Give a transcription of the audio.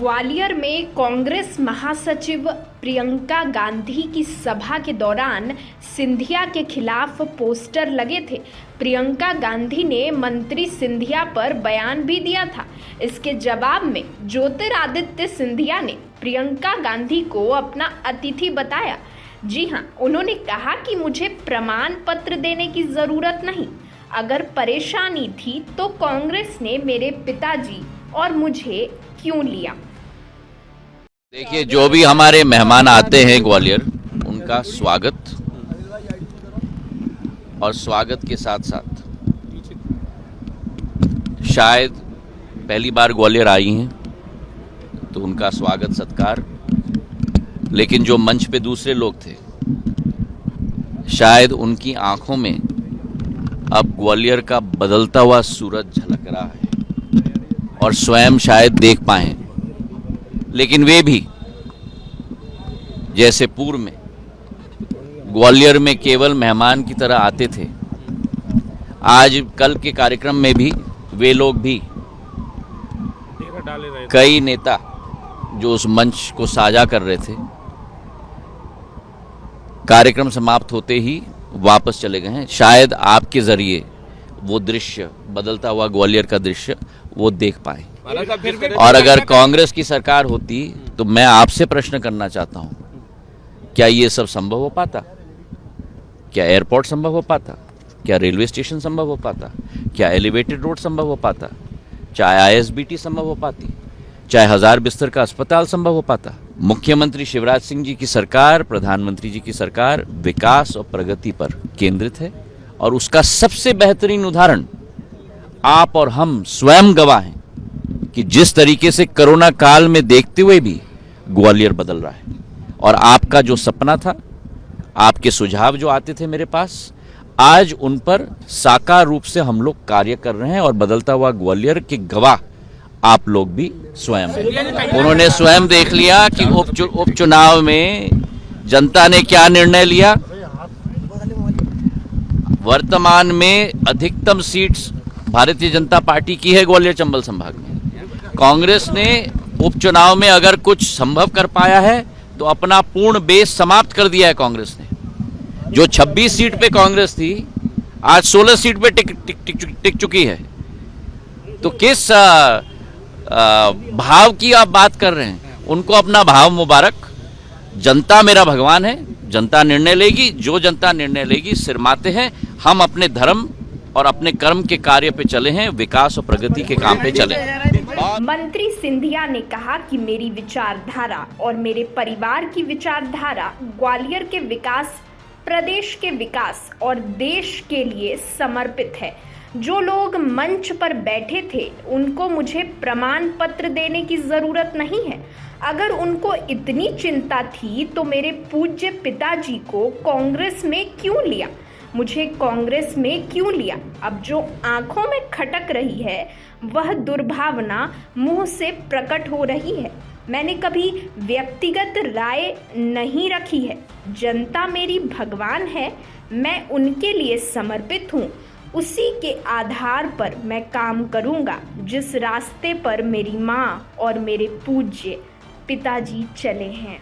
ग्वालियर में कांग्रेस महासचिव प्रियंका गांधी की सभा के दौरान सिंधिया के खिलाफ पोस्टर लगे थे। प्रियंका गांधी ने मंत्री सिंधिया पर बयान भी दिया था। इसके जवाब में ज्योतिरादित्य सिंधिया ने प्रियंका गांधी को अपना अतिथि बताया। जी हां, उन्होंने कहा कि मुझे प्रमाण पत्र देने की जरूरत नहीं। अगर परेशानी थी तो कांग्रेस ने मेरे पिताजी और मुझे क्यों लिया। देखिए, जो भी हमारे मेहमान आते हैं ग्वालियर, उनका स्वागत और स्वागत के साथ साथ शायद पहली बार ग्वालियर आई हैं तो उनका स्वागत सत्कार, लेकिन जो मंच पे दूसरे लोग थे शायद उनकी आंखों में अब ग्वालियर का बदलता हुआ सूरज झलक रहा है और स्वयं शायद देख पाएं, लेकिन वे भी जैसे पूर्व में ग्वालियर में केवल मेहमान की तरह आते थे, आज कल के कार्यक्रम में भी वे लोग भी कई नेता जो उस मंच को साझा कर रहे थे, कार्यक्रम समाप्त होते ही वापस चले गए हैं। शायद आपके जरिए वो दृश्य, बदलता हुआ ग्वालियर का दृश्य वो देख पाए। और अगर कांग्रेस की सरकार होती तो मैं आपसे प्रश्न करना चाहता हूं, क्या ये सब संभव हो पाता? क्या एयरपोर्ट संभव हो पाता? क्या रेलवे स्टेशन संभव हो पाता? क्या एलिवेटेड रोड संभव हो पाता? चाहे आईएसबीटी संभव हो पाती? चाहे 1000 बिस्तर का अस्पताल संभव हो पाता? मुख्यमंत्री शिवराज सिंह जी की सरकार, प्रधानमंत्री जी की सरकार विकास और प्रगति पर केंद्रित है और उसका सबसे बेहतरीन उदाहरण आप और हम स्वयं गवाह हैं कि जिस तरीके से कोरोना काल में देखते हुए भी ग्वालियर बदल रहा है। और आपका जो सपना था, आपके सुझाव जो आते थे मेरे पास, आज उन पर साकार रूप से हम लोग कार्य कर रहे हैं और बदलता हुआ ग्वालियर के गवाह आप लोग भी स्वयं हैं। उन्होंने स्वयं देख लिया कि उपचुनाव में जनता ने क्या निर्णय लिया। वर्तमान में अधिकतम सीट्स भारतीय जनता पार्टी की है ग्वालियर चंबल संभाग में। कांग्रेस ने उपचुनाव में अगर कुछ संभव कर पाया है तो अपना पूर्ण बेस समाप्त कर दिया है कांग्रेस ने। जो 26 सीट पे कांग्रेस थी, आज 16 सीट पे टिक चुकी है। तो किस भाव की आप बात कर रहे हैं? उनको अपना भाव मुबारक। जनता मेरा भगवान है, जनता निर्णय लेगी, जो जनता निर्णय लेगी सिरमाते हैं। हम अपने धर्म और अपने कर्म के कार्य पे चले हैं, विकास और प्रगति के काम पे चले। मंत्री सिंधिया ने कहा कि मेरी विचारधारा और मेरे परिवार की विचारधारा ग्वालियर के विकास, प्रदेश के विकास और देश के लिए समर्पित है। जो लोग मंच पर बैठे थे उनको मुझे प्रमाण पत्र देने की जरूरत नहीं है। अगर उनको इतनी चिंता थी तो मेरे पूज्य पिताजी को कांग्रेस में क्यों लिया? मुझे कांग्रेस में क्यों लिया? अब जो आंखों में खटक रही है वह दुर्भावना मुंह से प्रकट हो रही है। मैंने कभी व्यक्तिगत राय नहीं रखी है। जनता मेरी भगवान है, मैं उनके लिए समर्पित हूँ। उसी के आधार पर मैं काम करूँगा जिस रास्ते पर मेरी माँ और मेरे पूज्य पिताजी चले हैं।